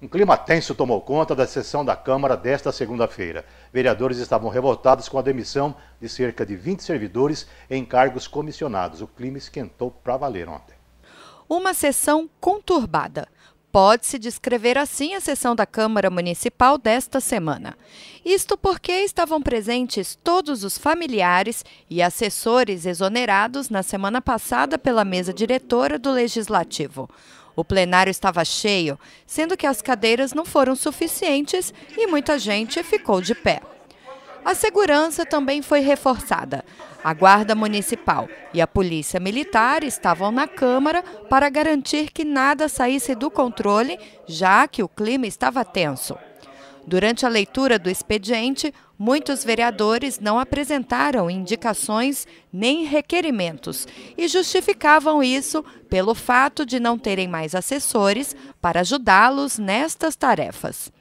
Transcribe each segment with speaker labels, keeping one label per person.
Speaker 1: Um clima tenso tomou conta da sessão da Câmara desta segunda-feira. Vereadores estavam revoltados com a demissão de cerca de 20 servidores em cargos comissionados. O clima esquentou para valer ontem.
Speaker 2: Uma sessão conturbada. Pode-se descrever assim a sessão da Câmara Municipal desta semana. Isto porque estavam presentes todos os familiares e assessores exonerados na semana passada pela mesa diretora do Legislativo. O plenário estava cheio, sendo que as cadeiras não foram suficientes e muita gente ficou de pé. A segurança também foi reforçada. A Guarda Municipal e a Polícia Militar estavam na Câmara para garantir que nada saísse do controle, já que o clima estava tenso. Durante a leitura do expediente, muitos vereadores não apresentaram indicações nem requerimentos e justificavam isso pelo fato de não terem mais assessores para ajudá-los nestas tarefas.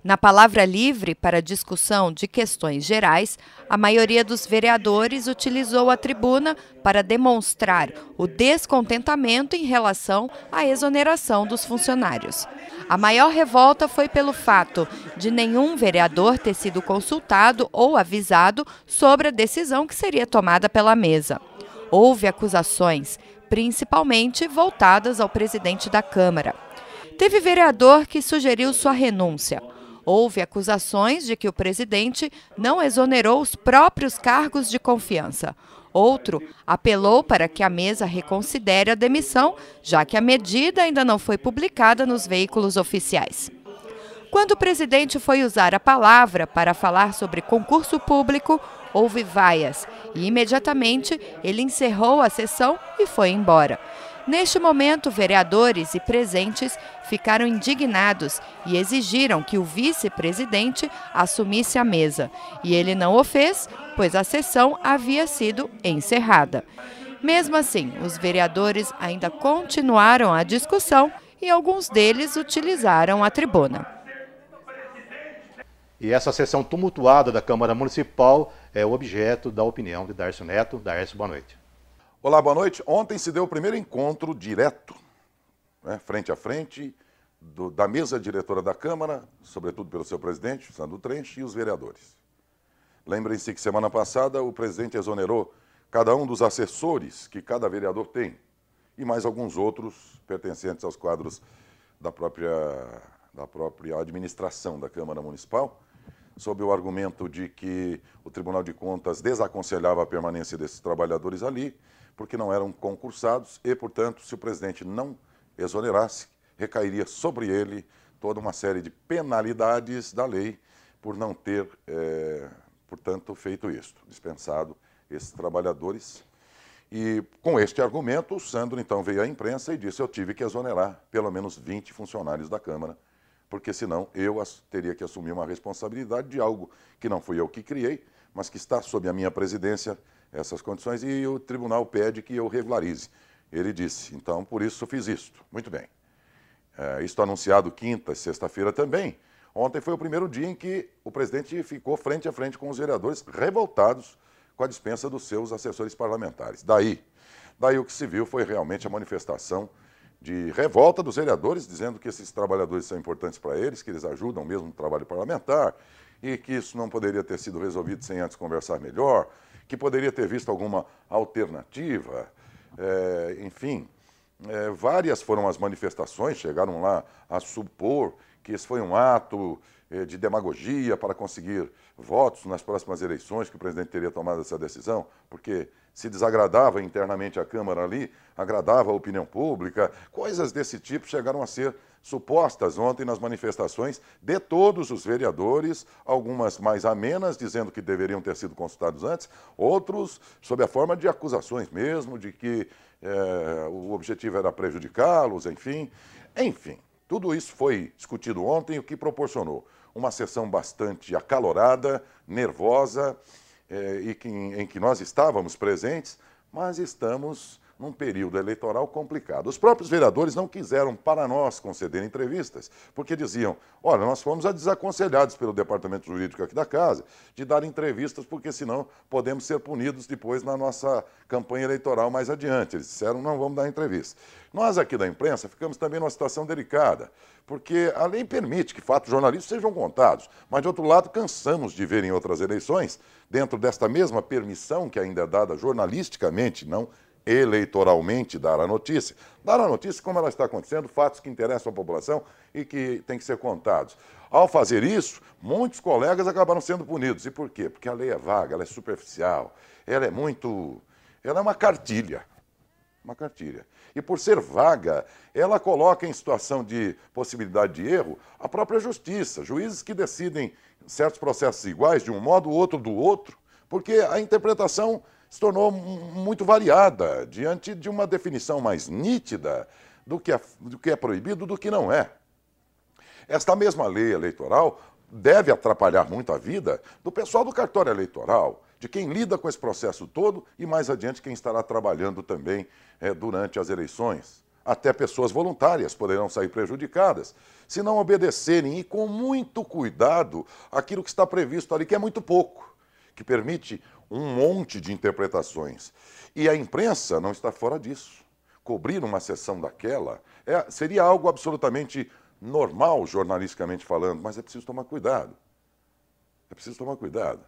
Speaker 2: Na palavra livre para discussão de questões gerais, a maioria dos vereadores utilizou a tribuna para demonstrar o descontentamento em relação à exoneração dos funcionários. A maior revolta foi pelo fato de nenhum vereador ter sido consultado ou avisado sobre a decisão que seria tomada pela mesa. Houve acusações, principalmente voltadas ao presidente da Câmara. Teve vereador que sugeriu sua renúncia. Houve acusações de que o presidente não exonerou os próprios cargos de confiança. Outro apelou para que a mesa reconsidere a demissão, já que a medida ainda não foi publicada nos veículos oficiais. Quando o presidente foi usar a palavra para falar sobre concurso público, houve vaias e, imediatamente, ele encerrou a sessão e foi embora. Neste momento, vereadores e presentes ficaram indignados e exigiram que o vice-presidente assumisse a mesa. E ele não o fez, pois a sessão havia sido encerrada. Mesmo assim, os vereadores ainda continuaram a discussão e alguns deles utilizaram a tribuna.
Speaker 1: E essa sessão tumultuada da Câmara Municipal é o objeto da opinião de Darcio Neto. Darcio, boa noite.
Speaker 3: Olá, boa noite. Ontem se deu o primeiro encontro direto, frente a frente, da mesa diretora da Câmara, sobretudo pelo seu presidente, Sandro Trench, e os vereadores. Lembrem-se que semana passada o presidente exonerou cada um dos assessores que cada vereador tem, e mais alguns outros pertencentes aos quadros da própria administração da Câmara Municipal, sob o argumento de que o Tribunal de Contas desaconselhava a permanência desses trabalhadores ali, porque não eram concursados e, portanto, se o presidente não exonerasse, recairia sobre ele toda uma série de penalidades da lei por não ter, portanto, feito isso, dispensado esses trabalhadores. E, com este argumento, o Sandro, então, veio à imprensa e disse: eu tive que exonerar pelo menos 20 funcionários da Câmara, porque senão eu teria que assumir uma responsabilidade de algo que não fui eu que criei, mas que está sob a minha presidência, essas condições, e o tribunal pede que eu regularize. Ele disse, então, por isso fiz isto. Muito bem. Isto anunciado quinta e sexta-feira também. Ontem foi o primeiro dia em que o presidente ficou frente a frente com os vereadores revoltados com a dispensa dos seus assessores parlamentares. Daí o que se viu foi realmente a manifestação de revolta dos vereadores, dizendo que esses trabalhadores são importantes para eles, que eles ajudam mesmo no trabalho parlamentar, e que isso não poderia ter sido resolvido sem antes conversar melhor, que poderia ter visto alguma alternativa, enfim. Várias foram as manifestações, chegaram lá a supor que esse foi um ato de demagogia para conseguir votos nas próximas eleições, que o presidente teria tomado essa decisão, porque se desagradava internamente a Câmara ali, agradava a opinião pública, coisas desse tipo chegaram a ser supostas ontem nas manifestações de todos os vereadores, algumas mais amenas, dizendo que deveriam ter sido consultados antes, outros sob a forma de acusações mesmo, de que o objetivo era prejudicá-los, enfim. Enfim, tudo isso foi discutido ontem, o que proporcionou uma sessão bastante acalorada, nervosa, em que nós estávamos presentes, mas estamos num período eleitoral complicado. Os próprios vereadores não quiseram, para nós, conceder entrevistas, porque diziam, olha, nós fomos desaconselhados pelo departamento jurídico aqui da casa de dar entrevistas, porque senão podemos ser punidos depois na nossa campanha eleitoral mais adiante. Eles disseram, não vamos dar entrevista. Nós aqui da imprensa ficamos também numa situação delicada, porque a lei permite que fatos jornalísticos sejam contados, mas, de outro lado, cansamos de ver em outras eleições, dentro desta mesma permissão que ainda é dada jornalisticamente, não eleitoralmente, dar a notícia. Dar a notícia como ela está acontecendo, fatos que interessam a população e que têm que ser contados. Ao fazer isso, muitos colegas acabaram sendo punidos. E por quê? Porque a lei é vaga, ela é superficial, ela é uma cartilha. Uma cartilha. E por ser vaga, ela coloca em situação de possibilidade de erro a própria justiça. Juízes que decidem certos processos iguais de um modo, outro do outro, porque a interpretação se tornou muito variada diante de uma definição mais nítida do que é proibido, do que não é. Esta mesma lei eleitoral deve atrapalhar muito a vida do pessoal do cartório eleitoral, de quem lida com esse processo todo e, mais adiante, quem estará trabalhando também durante as eleições. Até pessoas voluntárias poderão sair prejudicadas se não obedecerem e, com muito cuidado, aquilo que está previsto ali, que é muito pouco, que permite um monte de interpretações. E a imprensa não está fora disso. Cobrir uma sessão daquela seria algo absolutamente normal, jornalisticamente falando, mas é preciso tomar cuidado. É preciso tomar cuidado,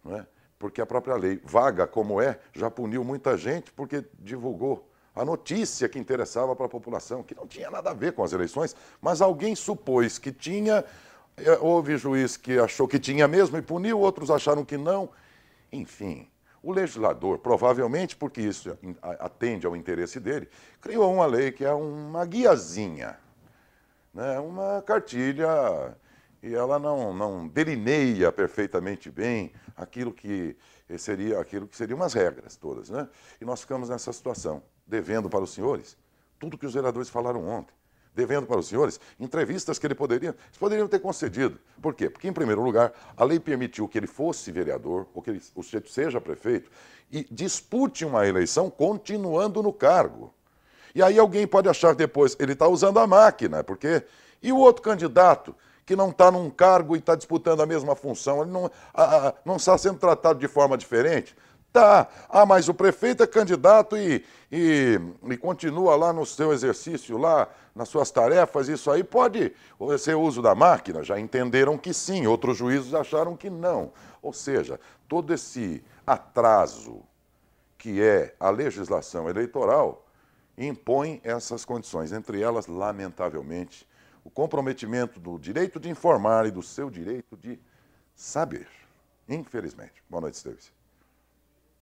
Speaker 3: não é? Porque a própria lei, vaga como é, já puniu muita gente porque divulgou a notícia que interessava para a população, que não tinha nada a ver com as eleições, mas alguém supôs que tinha, houve juiz que achou que tinha mesmo e puniu, outros acharam que não. Enfim, o legislador, provavelmente porque isso atende ao interesse dele, criou uma lei que é uma guiazinha, né, uma cartilha, e ela não delineia perfeitamente bem aquilo que seriam umas regras todas, né? E nós ficamos nessa situação, devendo para os senhores tudo que os vereadores falaram ontem, devendo para os senhores entrevistas que eles poderiam ter concedido. Por quê? Porque, em primeiro lugar, a lei permitiu que ele fosse vereador, ou que ele seja prefeito, e dispute uma eleição continuando no cargo. E aí alguém pode achar depois, ele está usando a máquina, porque... E o outro candidato que não está num cargo e está disputando a mesma função, ele não está sendo tratado de forma diferente? Tá. Ah, mas o prefeito é candidato e continua lá no seu exercício, lá nas suas tarefas, isso aí pode ser uso da máquina? Já entenderam que sim, outros juízes acharam que não. Ou seja, todo esse atraso que é a legislação eleitoral impõe essas condições, entre elas, lamentavelmente, o comprometimento do direito de informar e do seu direito de saber. Infelizmente. Boa noite, Esteves.